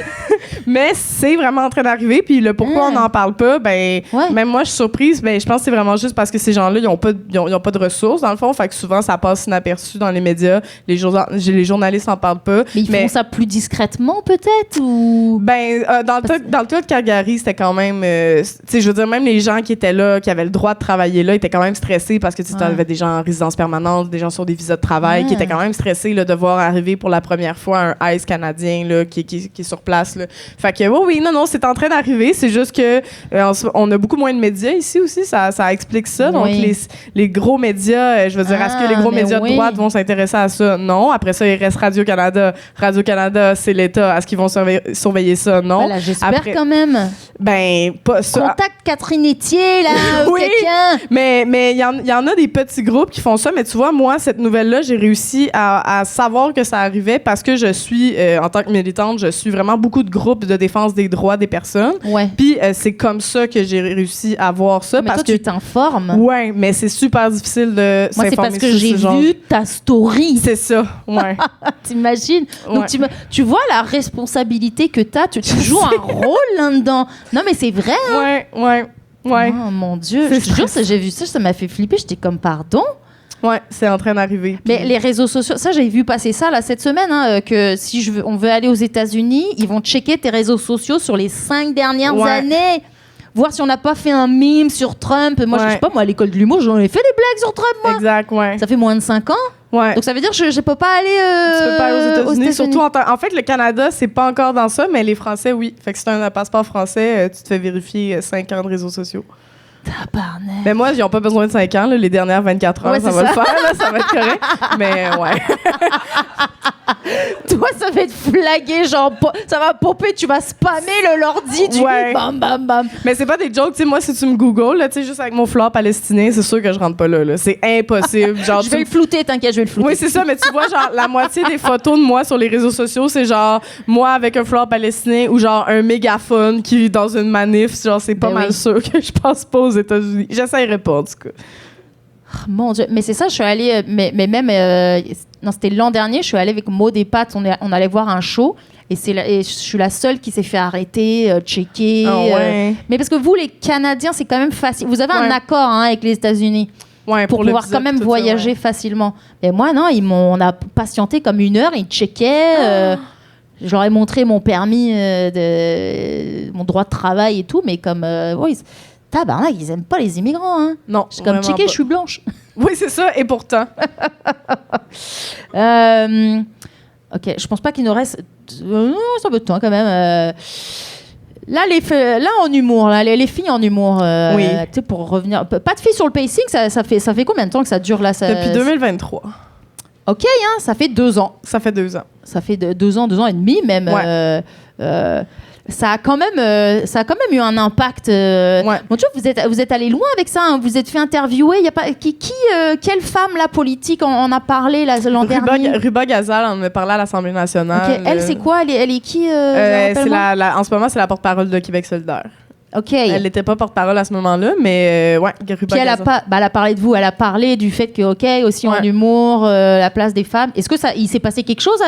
mais c'est vraiment en train d'arriver. Puis le pourquoi on n'en parle pas, ben, Ouais. même moi, je suis surprise. Ben, je pense que c'est vraiment juste parce que ces gens-là, ils n'ont pas de ressources, dans le fond. Fait que souvent, ça passe inaperçu dans les médias. Les journalistes n'en parlent pas. Mais ils font ça plus discrètement, peut-être, ou... Ben, dans le cas de Calgary, c'était quand même... tu sais, je veux dire, même les gens qui étaient là, qui avaient le droit de travailler là, étaient quand même stressés parce que tu avais des gens en résidence permanente, des gens sur des visas de travail qui étaient quand même stressés là, de voir arriver pour la première fois un ICE canadien là, qui est sur place. Là. Fait que oui, non, c'est en train d'arriver. C'est juste que on a beaucoup moins de médias ici aussi. Ça explique ça. Donc, les gros médias, je veux dire, est-ce que les gros médias de droite vont s'intéresser à ça? Non. Après ça, il reste Radio-Canada. Radio-Canada, c'est l'État. Est-ce qu'ils vont surveiller ça? Non. Voilà, j'espère quand même. Ben, pas ça. Contacte Catherine Etier, là, ou oui, quelqu'un. mais il y en a des petits groupes qui font ça. Mais tu vois, moi, cette nouvelle-là, j'ai réussi à savoir que ça arrivait parce que je suis, en tant que militante, je suis vraiment beaucoup de groupes de défense des droits des personnes. Ouais. Puis c'est comme ça que j'ai réussi à voir ça. Mais parce toi, que tu t'informes. Ouais, mais c'est super difficile de Moi, c'est s'informer parce que sur j'ai ce genre. vu ta story. C'est ça, ouais. T'imagines? Donc, Ouais. tu vois la responsabilité que t'as. Tu joues un rôle là-dedans. Non, mais c'est vrai. Hein? Ouais. Oh mon Dieu. C'est Je te jure, j'ai vu ça, ça m'a fait flipper. J'étais comme, pardon? Ouais, c'est en train d'arriver. Mais Puis- les réseaux sociaux, ça, j'ai vu passer ça là, cette semaine, hein, que si on veut aller aux États-Unis, ils vont checker tes réseaux sociaux sur les 5 dernières Ouais. années. Voir si on n'a pas fait un meme sur Trump. Moi, je sais pas, moi, à l'école de l'humour, j'en ai fait des blagues sur Trump, moi. Exact, ouais. Ça fait moins de 5 ans. Ouais. Donc, ça veut dire que je ne peux pas aller Tu peux pas aller aux États-Unis. Surtout en fait, le Canada, c'est pas encore dans ça, mais les Français, oui. Fait que si tu as un passeport français, tu te fais vérifier 5 ans de réseaux sociaux. Tabarnak. Mais moi, ils n'ont pas besoin de 5 ans. Là, les dernières 24 heures, Ouais, ça c'est va ça. le faire. Là, ça va être correct. Mais ouais. Toi, ça va être flagué, genre, ça va popper, tu vas spammer l'ordi, tu Ouais. dis bam, bam, bam. Mais c'est pas des jokes. Tu sais, moi, si tu me googles, là, tu sais, juste avec mon fleur palestinien, c'est sûr que je rentre pas là. C'est impossible. Genre, Je vais le flouter, t'inquiète, je vais le flouter. Oui, c'est ça, mais tu vois, genre, la moitié des photos de moi sur les réseaux sociaux, c'est genre moi avec un fleur palestinien ou genre un mégaphone qui est dans une manif. Genre, c'est pas Ben mal oui. sûr que je passe pas aux États-Unis. J'essaierai pas, en tout cas. Mon Dieu, mais c'est ça, je suis allée, mais même, non, c'était l'an dernier, je suis allée avec Maud et Pat, on allait voir un show, et je suis la seule qui s'est fait arrêter, checker. Ah ouais. Mais parce que vous, les Canadiens, c'est quand même facile. Vous avez un Ouais. accord hein, avec les États-Unis Ouais, pour le pouvoir visa, quand même tout ça, voyager ouais. facilement. Mais moi, non, on a patienté comme 1 heure, ils checkaient. Je leur ai montré mon permis, mon droit de travail et tout, mais comme, oui, tabarnak, ils aiment pas les immigrants. Hein. Non, J'ai comme vraiment checké, pas. je suis blanche. Oui, c'est ça, et pourtant. Ok, je pense pas qu'il nous reste. Non, c'est un peu de temps quand même. Là, là, en humour, là, les filles en humour. Oui. Tu sais, pour revenir. Pas de filles sur le pacing, ça fait combien de temps que ça dure là Depuis 2023. Ok, hein, ça fait 2 ans. Ça fait 2 ans. Ça fait 2 ans, 2 ans et demi même. Ouais. Ça a quand même eu un impact. Ouais. Mon Dieu, vous êtes allé loin avec ça. Hein. Vous êtes fait interviewer. Il y a pas quelle femme la politique en a parlé l'an dernier? Ruba Gazal en a parlé à l'Assemblée nationale. Ok, elle, c'est quoi? Elle est qui? C'est rappelle-moi? en ce moment, c'est la porte-parole de Québec solidaire. Ok. Elle n'était pas porte-parole à ce moment-là, mais ouais, Ruba Puis elle a Gazal. elle a parlé de vous. Elle a parlé du fait que, ok, aussi en Ouais. humour, la place des femmes. Est-ce que il s'est passé quelque chose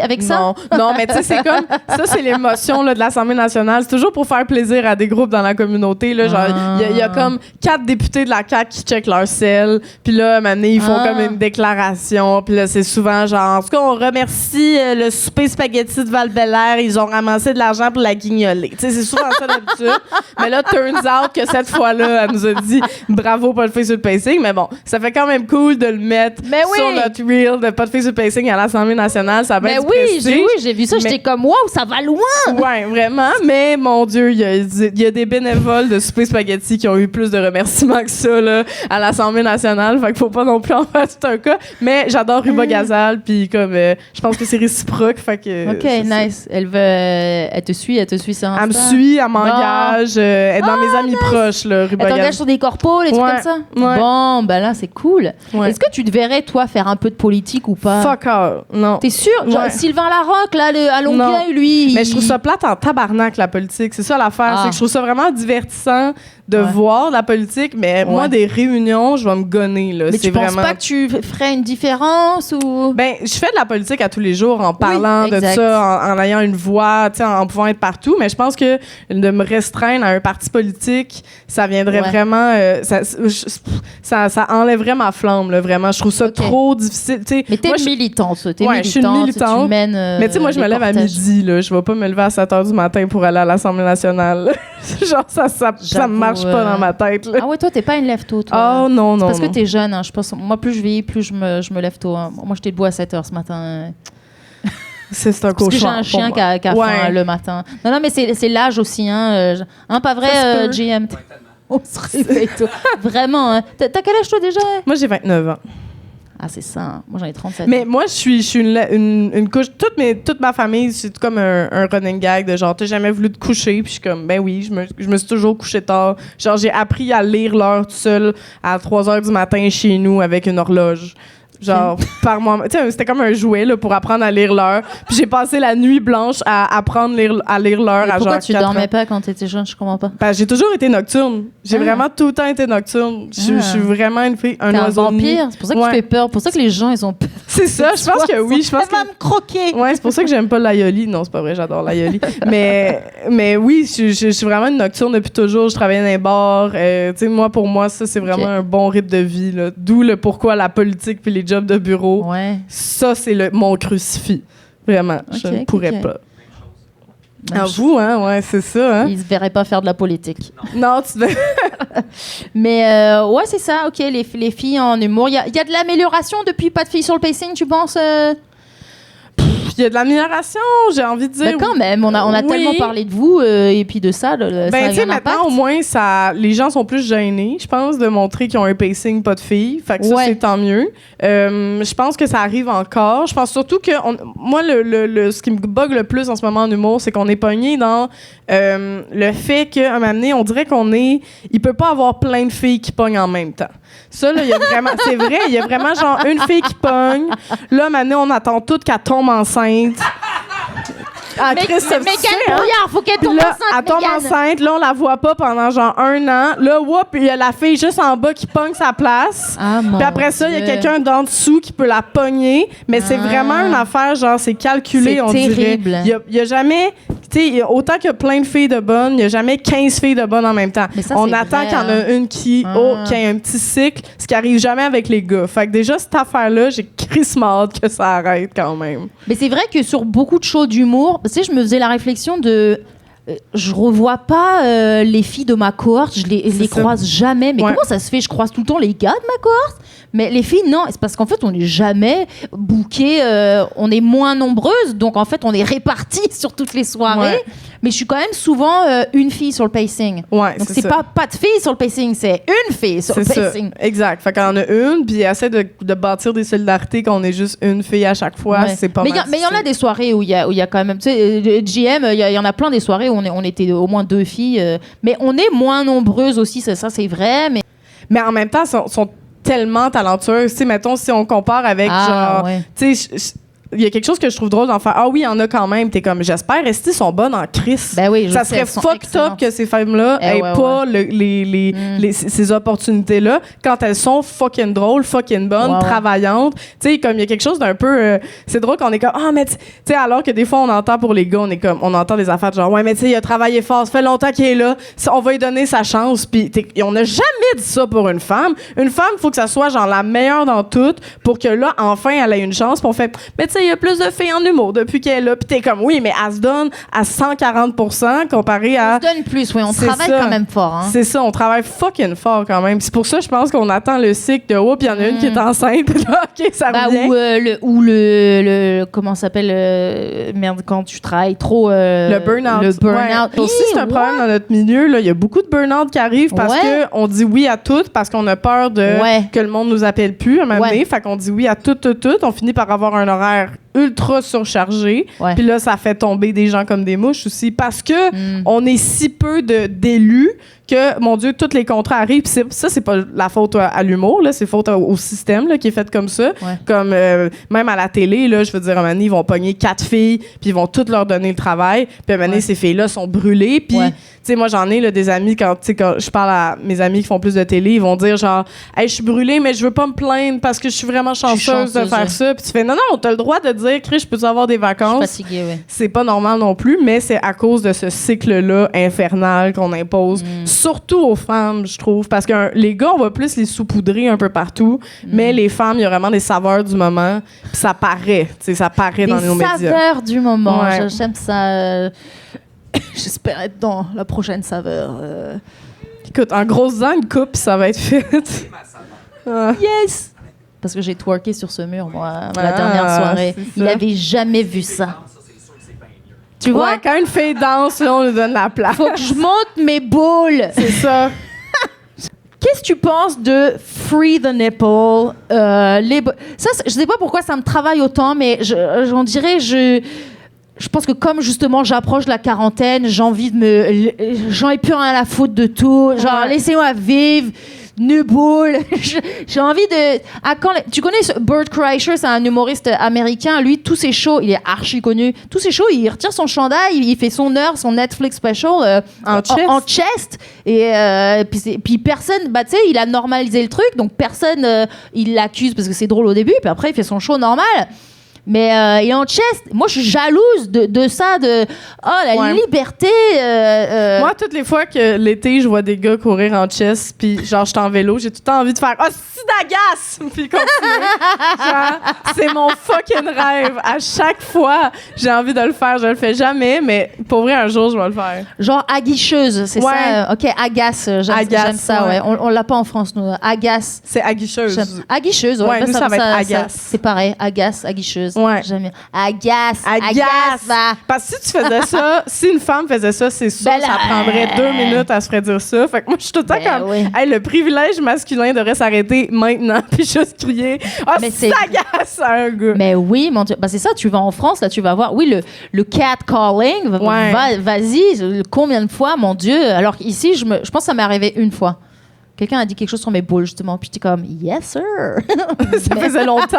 avec ça? Non, mais tu sais, c'est comme ça, c'est l'émotion là, de l'Assemblée nationale. C'est toujours pour faire plaisir à des groupes dans la communauté. Là, genre, il y a comme 4 députés de la CAQ qui checkent leur sel. Puis là, à un moment donné, ils font comme une déclaration. Puis là, c'est souvent genre, en tout cas, on remercie le souper spaghetti de Val-Bélair. Ils ont ramassé de l'argent pour la guignoler. Tu sais, c'est souvent ça d'habitude. Mais là, turns out que cette fois-là, elle nous a dit bravo, pas de face sur le pacing. Mais bon, ça fait quand même cool de le mettre Mais oui. sur notre reel de pas de face sur le pacing à l'Assemblée nationale. Ça a bien Mais du oui, prestige. j'ai vu ça. Mais- J'étais comme, waouh, ça va loin! Ouais, vraiment. Mais mon Dieu, il y a des bénévoles de Souper Spaghetti qui ont eu plus de remerciements que ça là, à l'Assemblée nationale. Fait qu'il faut pas non plus en faire tout un cas. Mais j'adore Ruba Gazal. Puis comme, je pense que c'est réciproque. Fait que. Ok, c'est ça. nice. Elle te suit sur Insta. Elle me suit, elle m'engage. Elle est dans mes amis proches, là, Ruba Elle t'engage Gazal. sur des corpos, les trucs Ouais, comme ça? ouais. Bon, ben là, c'est cool. Ouais. Est-ce que tu te verrais, toi, faire un peu de politique ou pas? Fuck all. Non. T'es sûr? Genre, Ouais. Sylvain Larocque, là, à Longueuil, Non. lui. Mais je trouve ça plate en tabarnak, la politique. C'est ça l'affaire. Ah. C'est que je trouve ça vraiment divertissant de voir la politique, mais moi, des réunions, je vais me gonner. Là. Mais tu penses pas que tu ferais une différence ou... Ben, je fais de la politique à tous les jours en parlant de ça, en ayant une voix, en pouvant être partout, mais je pense que de me restreindre à un parti politique, ça viendrait vraiment... ça enlèverait ma flamme, là, vraiment. Je trouve ça trop difficile. Mais t'es militante, je suis une militante. Tu mènes, mais tu sais, moi, je me lève à midi, là. Je vais pas me lever à 7h du matin pour aller à l'Assemblée nationale. Genre, ça marche pas dans ma tête. Là. Ah ouais, toi, t'es pas une lève-tôt, toi. Oh non, non. Parce que t'es jeune, hein, je pense. Moi, plus je vieillis, plus je me lève tôt. Hein. Moi, j'étais debout à 7h ce matin. C'est un cauchemar. Parce que j'ai un chien qui a faim le matin. Non, mais c'est l'âge aussi. Hein, pas vrai, GM? On se réveille tôt. Vraiment. Hein. T'as quel âge, toi, déjà? Moi, j'ai 29 ans. Ah, c'est ça. Hein. Moi, j'en ai 37. Mais moi, je suis une couche... Toute ma famille, c'est comme un running gag de genre, t'as jamais voulu te coucher? Puis je suis comme, ben oui, je me suis toujours couché tard. Genre, j'ai appris à lire l'heure tout seul à 3h du matin chez nous avec une horloge. Genre, par moi. Tu sais, c'était comme un jouet là, pour apprendre à lire l'heure. Puis j'ai passé la nuit blanche à apprendre à lire l'heure à genre 4 ans. Pourquoi tu dormais pas quand t'étais jeune? Je comprends pas. Ben, j'ai toujours été nocturne. J'ai vraiment tout le temps été nocturne. Je suis vraiment une fille, un oiseau vampire. de nuit. C'est pour ça que tu fais peur. C'est pour ça que les gens, ils ont peur. C'est ça, je pense que oui. Je pense Elle va me croquer. Ouais, c'est pour ça que j'aime pas l'aioli. Non, c'est pas vrai, j'adore l'aioli. mais oui, je suis vraiment une nocturne depuis toujours. Je travaillais dans les bars. Tu sais, pour moi, ça, c'est vraiment un bon rythme de vie. Là. D'où le pourquoi la politique puis les jobs de bureau. Ouais. Ça, c'est mon crucifix. Vraiment, je ne pourrais pas. À vous, hein? Ouais, c'est ça. Hein? Ils ne se verraient pas faire de la politique. Non, tu Mais ouais, c'est ça. OK, les filles en humour. Il y a de l'amélioration depuis Pas de filles sur le pacing, tu penses? Il y a de l'amélioration, j'ai envie de dire. Mais quand même, on a tellement parlé de vous et puis de ça. Ça tu sais, maintenant, au moins, les gens sont plus gênés, je pense, de montrer qu'ils ont un pacing pas de filles. Fait que ça, c'est tant mieux. Je pense que ça arrive encore. Je pense surtout que, moi, ce qui me bug le plus en ce moment en humour, c'est qu'on est pogné dans le fait qu'à un moment donné, on dirait il peut pas avoir plein de filles qui pognent en même temps. Ça, là, il y a vraiment... C'est vrai, il y a vraiment genre une fille qui pogne. Là, maintenant, on attend toutes qu'elle tombe enceinte. Ah, mais Chris, quel brouillard, faut qu'elle tombe enceinte. Elle tombe enceinte, là, on la voit pas pendant genre 1 an. Là, il y a la fille juste en bas qui pogne sa place. Puis après ça, il y a quelqu'un d'en dessous qui peut la pogner. Mais c'est vraiment une affaire, genre, c'est calculé, on terrible. dirait. Il y a jamais... Tu sais, autant qu'il y a plein de filles de bonnes, il n'y a jamais 15 filles de bonnes en même temps. Ça, on attend qu'il y en a une qui ait un petit cycle, ce qui arrive jamais avec les gars. Fait que déjà, cette affaire-là, j'ai crissement hâte que ça arrête quand même. Mais c'est vrai que sur beaucoup de shows d'humour, tu sais, je me faisais la réflexion de... je revois pas les filles de ma cohorte, je les croise jamais. Mais comment ça se fait? Je croise tout le temps les gars de ma cohorte, mais les filles, non. C'est parce qu'en fait, on n'est jamais bookées, on est moins nombreuses, donc en fait, on est réparties sur toutes les soirées. Ouais. Mais je suis quand même souvent une fille sur le pacing. Ouais, donc c'est pas de filles sur le pacing, c'est une fille sur le pacing. Ça. Exact. Fait qu'on en a une, puis essaie de bâtir des solidarités qu'on est juste une fille à chaque fois. C'est pas mal. Mais il y en a des soirées où il y a quand même, tu sais, GM, il y en a plein des soirées où on était au moins 2 filles, mais on est moins nombreuses aussi, ça c'est vrai. Mais en même temps, sont tellement talentueuses. Tu sais, mettons, si on compare avec tu sais, il y a quelque chose que je trouve drôle d'en faire. Ah oui, il y en a quand même. T'es comme, j'espère, elles sont bonnes en crise. Ben oui, ça serait fucked up que ces femmes-là aient pas ces opportunités-là quand elles sont fucking drôles, fucking bonnes, travaillantes. Tu sais, comme il y a quelque chose d'un peu... c'est drôle qu'on est comme, mais tu sais, alors que des fois, on entend pour les gars, on entend des affaires de genre, ouais, mais tu sais, il a travaillé fort, ça fait longtemps qu'il est là, on va lui donner sa chance. Puis on n'a jamais dit ça pour une femme. Une femme, il faut que ça soit genre la meilleure dans toutes pour que là, enfin, elle ait une chance. Puis on fait, mais tu sais, il y a plus de filles en humour depuis qu'elle est là. Puis t'es comme, oui, mais elle se donne à 140% comparé à... On se donne plus, oui. On travaille quand même fort. Hein. C'est ça, on travaille fucking fort quand même. C'est pour ça, je pense qu'on attend le cycle de, puis il y en a une qui est enceinte. OK, ça revient. Ou le comment ça s'appelle, merde, quand tu travailles trop... le burn-out. Le burn-out. Aussi, c'est un problème dans notre milieu. Là. Il y a beaucoup de burn-out qui arrivent parce qu'on dit oui à tout, parce qu'on a peur que le monde nous appelle plus à un moment donné. Fait qu'on dit oui à tout. On finit par avoir un horaire ultra surchargé. Ouais. Puis là, ça fait tomber des gens comme des mouches aussi parce que on est si peu d'élus que, mon Dieu, tous les contrats arrivent. Puis ça, c'est pas la faute à l'humour, là, c'est faute au système là, qui est fait comme ça. Ouais. Comme même à la télé, là, je veux dire, à un moment donné, ils vont pogner 4 filles, puis ils vont toutes leur donner le travail. Puis à un moment donné, ces filles-là sont brûlées. Puis, tu sais, moi, j'en ai là, des amis, quand je parle à mes amis qui font plus de télé, ils vont dire genre, hey, je suis brûlée, mais je veux pas me plaindre parce que je suis vraiment chanceuse de faire ça. Puis tu fais, non, t'as le droit de dire, Chris, je peux avoir des vacances. Je suis fatiguée, oui. C'est pas normal non plus, mais c'est à cause de ce cycle-là infernal qu'on impose, surtout aux femmes, je trouve, parce que les gars, on va plus les saupoudrer un peu partout, mais les femmes, il y a vraiment des saveurs du moment, puis ça paraît, tu sais, ça paraît dans nos médias. Des saveurs du moment, Ouais. j'aime ça. J'espère être dans la prochaine saveur. Écoute, en gros temps, une coupe, ça va être fait. Yes! Parce que j'ai twerké sur ce mur, moi, la dernière soirée. c'est Il ça. n'avait jamais vu ça. Tu vois? Ouais, quand une fille danse, là, on lui donne la place. Faut que je monte mes boules. C'est ça. Qu'est-ce que tu penses de Free the Nipple? Je sais pas pourquoi ça me travaille autant, mais j'en dirais, je pense que comme justement j'approche de la quarantaine, j'en ai plus rien à foutre de tout. Genre, laissez-moi vivre. Nuboul. J'ai envie de. Tu connais Bert Kreischer, c'est un humoriste américain. Lui, tous ses shows, il est archi connu. Tous ses shows, il retire son chandail, il fait son Netflix special en chest. Et puis personne, tu sais, il a normalisé le truc, donc personne, il l'accuse parce que c'est drôle au début, puis après il fait son show normal. Mais il est en chest. Moi, je suis jalouse de ça, de la liberté. Moi, toutes les fois que l'été, je vois des gars courir en chest, puis genre, je suis en vélo, j'ai tout le temps envie de faire « Ah, c'est d'agace! » Puis continuer. Genre, c'est mon fucking rêve. À chaque fois, j'ai envie de le faire. Je le fais jamais, mais pour vrai, un jour, je vais le faire. Genre aguicheuse, c'est ça? OK, agace. J'aime ça, ouais. On l'a pas en France, nous. Agace. C'est aguicheuse. Aguicheuse, ouais. Nous, ça va être agace. C'est pareil, agace, aguicheuse. Ouais. J'aime bien. Agace. Va. Parce que si tu faisais ça, si une femme faisait ça, c'est sûr que ça prendrait 2 minutes à se faire dire ça. Fait que moi, je suis tout le temps comme, hey, le privilège masculin devrait s'arrêter maintenant, puis juste crier, mais c'est agace à un gars. Mais oui, mon Dieu. C'est ça, tu vas en France, là, tu vas voir, oui, le catcalling, vas-y, combien de fois, mon Dieu. Alors ici, je pense que ça m'est arrivé une fois. Quelqu'un a dit quelque chose sur mes boules, justement. Puis j'étais comme, yes, sir. Ça faisait longtemps.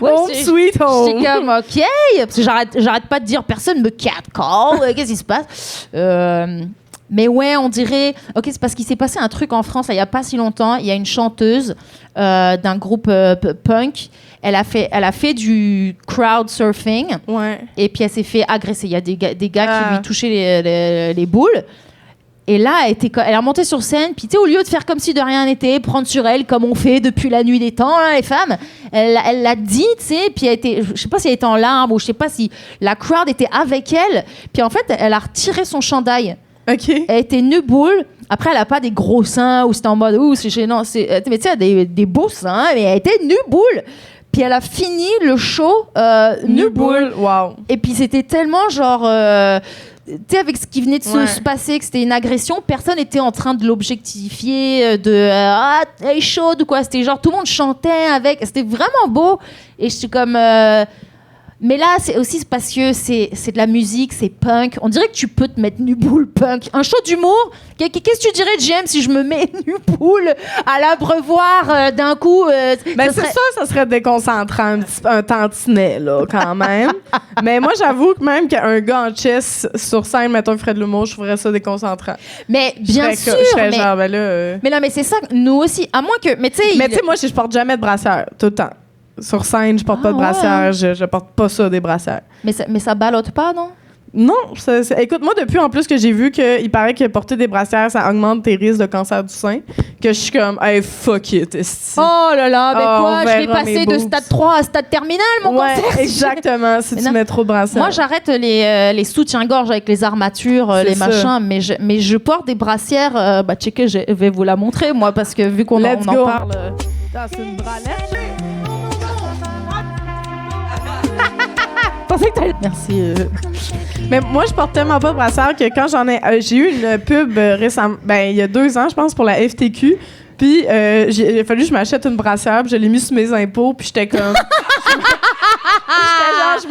Ouais, home sweet home. J'étais comme, OK. Parce que j'arrête pas de dire, personne me catcall. Qu'est-ce qui se passe? Mais ouais, on dirait... OK, c'est parce qu'il s'est passé un truc en France, il y a pas si longtemps. Il y a une chanteuse d'un groupe punk. Elle a fait du crowd surfing. Ouais. Et puis elle s'est fait agresser. Il y a des gars qui lui touchaient les boules. Et là, elle est remontée sur scène, puis tu sais, au lieu de faire comme si de rien n'était, prendre sur elle, comme on fait depuis la nuit des temps, là, les femmes, elle l'a dit, tu sais, puis je sais pas si elle était en larmes, ou je sais pas si la crowd était avec elle, puis en fait, elle a retiré son chandail. OK. Elle était nue boule. Après, elle a pas des gros seins, ou c'était en mode, c'est gênant, mais tu sais, elle a des beaux seins, mais elle était nue boule. Puis elle a fini le show nue boule. Wow. Et puis c'était tellement genre... tu sais, avec ce qui venait de se passer, que c'était une agression, personne n'était en train de l'objectifier, elle est chaude ou quoi. C'était genre, tout le monde chantait avec. C'était vraiment beau. Et je suis comme... Mais là, c'est aussi parce que c'est de la musique, c'est punk. On dirait que tu peux te mettre nu-boule punk. Un show d'humour. Qu'est-ce que tu dirais, Jem, si je me mets nu-boule à l'abreuvoir d'un coup? Ben ça serait déconcentrant, un tantinet, là, quand même. Mais moi, j'avoue que même qu'un gars en chess sur scène, mettons, il ferait de l'humour, je ferais ça déconcentrant. Mais bien sûr, je serais genre, ben là... Mais non, mais c'est ça, nous aussi. À moins que... Mais tu sais, moi, je porte jamais de brassière, tout le temps. Sur scène, je porte pas de brassière, je porte pas ça, des brassières. Mais ça ballotte pas, non? Non. Écoute, moi, depuis, en plus, que j'ai vu qu'il paraît que porter des brassières, ça augmente tes risques de cancer du sein, que je suis comme, hey, fuck it. Oh là là, mais quoi? Je vais passer de stade 3 à stade terminal, mon cancer. Exactement, si tu mets trop de brassières. Moi, j'arrête les soutiens-gorge avec les armatures, les machins, mais je porte des brassières. Checkez, je vais vous la montrer, moi, parce que vu qu'on en parle... C'est une bralette. Merci. Mais moi, je porte tellement pas de brassière que quand j'ai eu une pub récemment, il y a 2 ans, je pense, pour la FTQ. Puis, il a fallu que je m'achète une brassière, puis je l'ai mis sur mes impôts, puis j'étais comme... je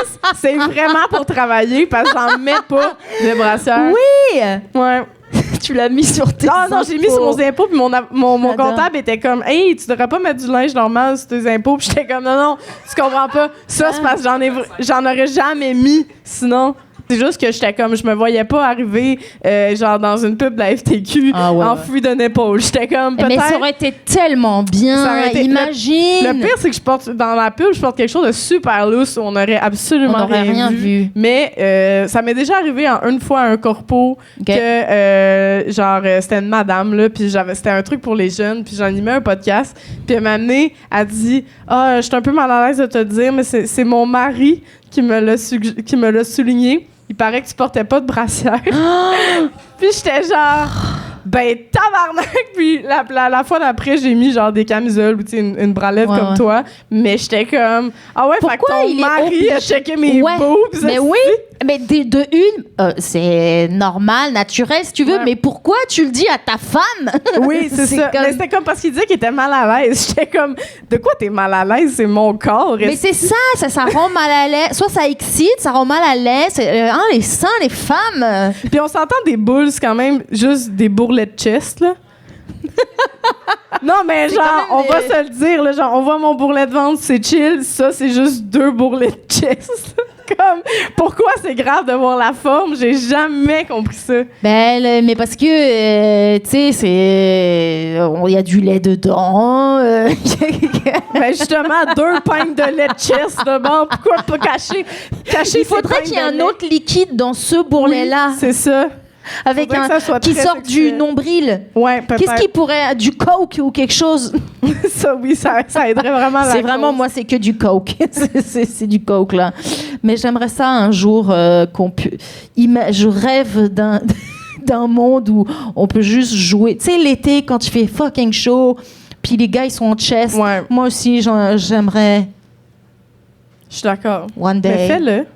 plus, c'est vraiment pour travailler parce que j'en mets pas de brassière. Oui! Ouais. Tu l'as mis sur tes Non, j'ai mis sur mon impôt, puis mon comptable était comme, hey, tu devrais pas mettre du linge normal sur tes impôts. Puis j'étais comme, non, tu comprends pas. Ça, c'est parce que j'en aurais jamais mis sinon. C'est juste que j'étais comme, je me voyais pas arriver, genre, dans une pub de la FTQ, enfouie d'une épaule. J'étais comme, peut-être. Mais ça aurait été tellement bien, imagine! Le pire, c'est que je porte, dans la pub, je porte quelque chose de super loose où on aurait absolument rien vu. Mais ça m'est déjà arrivé une fois à un corpo que, genre, c'était une madame, là, puis c'était un truc pour les jeunes, puis j'animais un podcast, puis elle m'a amené, elle dit, je suis un peu mal à l'aise de te dire, mais c'est mon mari qui me l'a souligné. Il paraît que tu portais pas de brassière. Puis j'étais genre, ben tabarnak. Puis la fois d'après, j'ai mis genre des camisoles ou une bralette comme toi. Mais j'étais comme, ah ouais, fait que ton mari a checké mes boobs. Mais oui, mais de une, c'est normal, naturel si tu veux, mais pourquoi tu le dis à ta femme? Oui, c'est ça. Comme... Mais c'était comme parce qu'il disait qu'il était mal à l'aise. J'étais comme, de quoi t'es mal à l'aise? C'est mon corps. Mais c'est ça rend mal à l'aise. Soit ça excite, ça rend mal à l'aise. Les seins, les femmes. Puis on s'entend des boules, c'est quand même juste des bourrelets de chest, là. Non, mais genre, on va se le dire, là, genre, on voit mon bourrelet de ventre, c'est chill. Ça, c'est juste 2 bourrelets de chest. Comme, pourquoi c'est grave de voir la forme? J'ai jamais compris ça. Ben, mais parce que, tu sais, il y a du lait dedans. Ben, justement, 2 pintes de lait de chest, là, bon, pourquoi pas cacher il faudrait qu'il y ait un autre liquide dans ce bourrelet-là. Oui, c'est ça. Avec qui sort du nombril. Ouais, peut-être. Qu'est-ce qui pourrait... Du coke ou quelque chose? Ça, oui, ça aiderait vraiment la C'est vraiment, moi, c'est que du coke. c'est du coke, là. Mais j'aimerais ça un jour je rêve d'un monde où on peut juste jouer. Tu sais, l'été, quand tu fais fucking chaud, puis les gars, ils sont en chest. Ouais. Moi aussi, j'aimerais... Je suis d'accord. One day. Mais fais-le.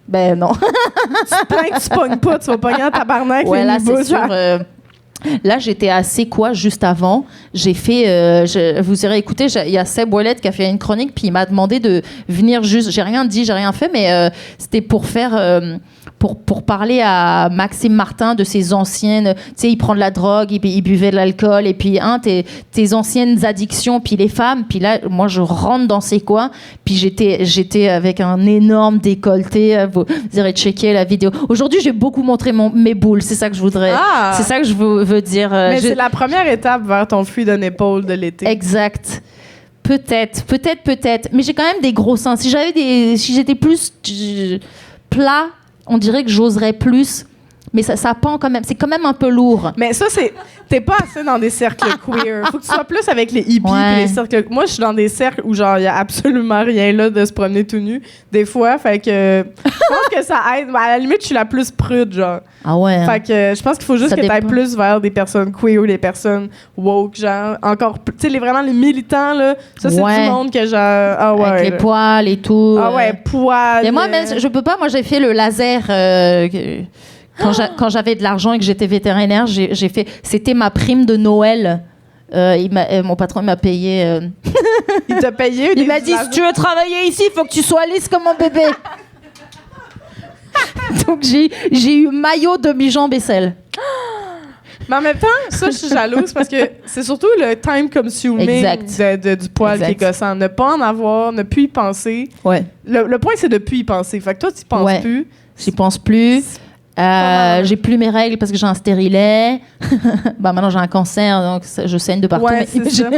Ben non. Tu plains que tu pognes pas, tu vas pogner en tabarnak. Ouais, là, c'est sûr. Là, j'étais assez juste avant. J'ai fait... vous irez écouter, il y a Seb Ouellet qui a fait une chronique, puis il m'a demandé de venir juste... J'ai rien dit, j'ai rien fait, mais c'était pour faire... Pour parler à Maxime Martin de ses anciennes... Tu sais, il prend de la drogue, il buvait de l'alcool, et puis tes anciennes addictions, puis les femmes. Puis là, moi, je rentre dans ces coins, puis j'étais avec un énorme décolleté. Vous irez checker la vidéo. Aujourd'hui, j'ai beaucoup montré mes boules. C'est ça que je voudrais... C'est ça que je veux dire. Mais c'est la première étape vers ton fruit d'une épaule de l'été. Exact. Peut-être. Mais j'ai quand même des gros seins. Si j'étais plus plat, on dirait que j'oserais plus. Mais ça pend quand même. C'est quand même un peu lourd. Mais ça, t'es pas assez dans des cercles queer. Faut que tu sois plus avec les hippies que les cercles... Moi, je suis dans des cercles où, genre, il y a absolument rien là de se promener tout nu. Des fois, fait que... Je pense que ça aide. À la limite, je suis la plus prude, genre. Ah ouais. Hein? Fait que je pense qu'il faut juste que t'ailles plus vers des personnes queer ou des personnes woke, genre. Encore plus... Tu sais, vraiment, les militants, là, ça, c'est du monde que, genre... Ah ouais. Avec les poils et tout. Ah ouais, poils. Et moi, même, je peux pas. Moi, j'ai fait le laser... Quand j'avais de l'argent et que j'étais vétérinaire, j'ai fait... C'était ma prime de Noël. Mon patron m'a payé... Il t'a payé? Il m'a dit, si tu veux travailler ici, il faut que tu sois lisse comme mon bébé. Donc, j'ai eu maillot, demi-jambe et selle. Mais en même temps, ça, je suis jalouse parce que c'est surtout le time consuming du poil qui est gossant. Ne pas en avoir, ne plus y penser. Ouais. Le point, c'est de plus y penser. Fait que toi, tu y penses plus. J'y pense plus. J'ai plus mes règles parce que j'ai un stérilet. Maintenant j'ai un cancer, donc je saigne de partout. Ouais, c'est ça.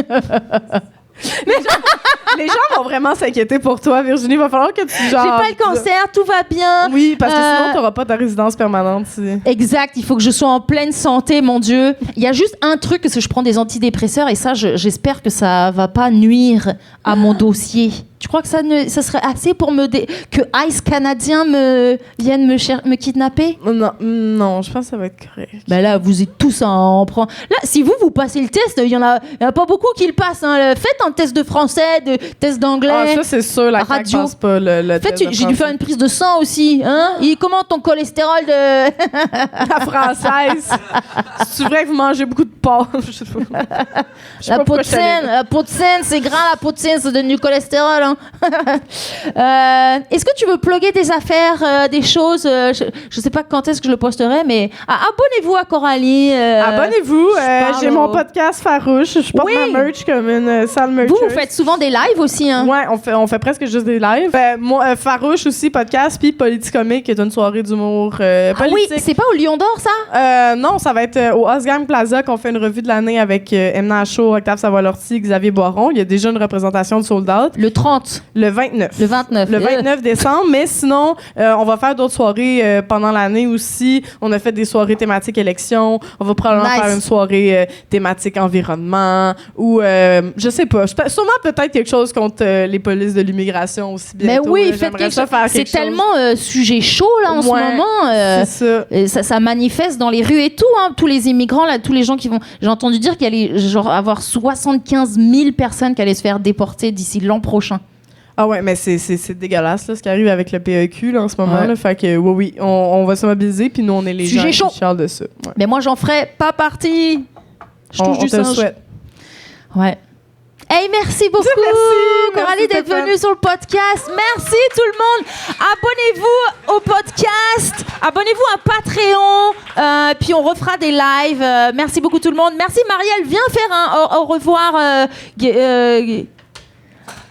Les gens vont vraiment s'inquiéter pour toi, Virginie. Il va falloir que tu genre... J'ai pas le cancer, tout va bien. Oui, parce que sinon t'auras pas ta résidence permanente. Exact, il faut que je sois en pleine santé, mon Dieu. Il y a juste un truc, parce que je prends des antidépresseurs et ça, j'espère que ça va pas nuire à mon dossier. Tu crois que ça serait assez pour que ICE canadien vienne me kidnapper? Non, je pense que ça va être correct. Ben là, vous êtes tous en prend. Là, si vous passez le test, il y en a pas beaucoup qui le passent. Hein. Faites un test de français, de test d'anglais. Ah, ça c'est sûr, la CAQ passe pas le test de j'ai dû faire une prise de sang aussi. Hein? Comment ton cholestérol de... La française. C'est vrai que vous mangez beaucoup de porc. La peau de Seine, c'est gras, la peau de Seine, ça donne du cholestérol. Hein? hein. Est-ce que tu veux plugger des affaires, des choses je sais pas quand est-ce que je le posterai, mais abonnez-vous à Coralie. Abonnez-vous. J'ai mon podcast Farouche. Je porte ma merch comme une sale merch. Vous faites souvent des lives aussi, hein? Ouais, on fait presque juste des lives. Moi, Farouche aussi, podcast, puis Politicomique, qui est une soirée d'humour politique. Oui, c'est pas au Lion d'Or, ça? Non, ça va être au Osgam Plaza qu'on fait une revue de l'année avec Emna Chaud, Octave Savoie-Lortie, Xavier Boiron. Il y a déjà une représentation de Sold Out. Le 30. Le 29. Le 29. Le 29 décembre. Mais sinon, on va faire d'autres soirées pendant l'année aussi. On a fait des soirées thématiques élections. On va probablement faire une soirée thématique environnement ou je sais pas. Sûrement peut-être quelque chose contre les polices de l'immigration aussi bientôt. Mais oui, là. faites J'aimerais ça faire c'est quelque chose. tellement sujet chaud là en ce moment. C'est ça. Ça manifeste dans les rues et tout, hein, tous les immigrants, là, tous les gens qui vont... J'ai entendu dire qu'il y allait genre, avoir 75 000 personnes qui allaient se faire déporter d'ici l'an prochain. Ah ouais, mais c'est dégueulasse là, ce qui arrive avec le PEQ là, en ce moment. Ouais. Là, fait que oui, on va se mobiliser, puis nous, on est les Sujet gens chaud. qui chialent de ça. Ouais. Mais moi, j'en ferai pas partie. Je touche du te le singe. souhaite. Ouais. Hey, merci beaucoup, Coralie, d'être venue sur le podcast. Merci tout le monde. Abonnez-vous au podcast. Abonnez-vous à Patreon. Puis on refera des lives. Merci beaucoup tout le monde. Merci Marielle. Viens faire un au revoir.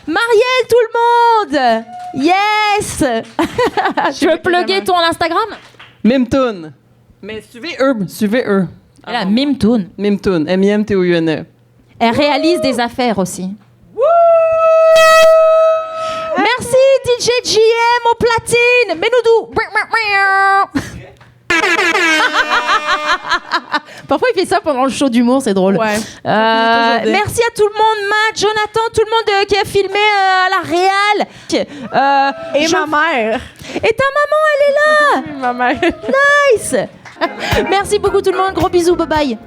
Marielle, tout le monde. Yes. Tu veux plugger ton Instagram? Mimtoon. Mais suivez eux. Elle a Mimtoon. Mimtoon. M-I-M-T-O-U-N-E. Elle réalise des affaires aussi. Merci DJ JM au platine. Menoudou. Parfois il fait ça pendant le show d'humour, c'est drôle. Ouais. Merci à tout le monde, Matt, Jonathan, tout le monde qui a filmé à la réal. Et ma mère. Et ta maman, elle est là. Ma mère. Nice. Merci beaucoup tout le monde, gros bisous, bye bye.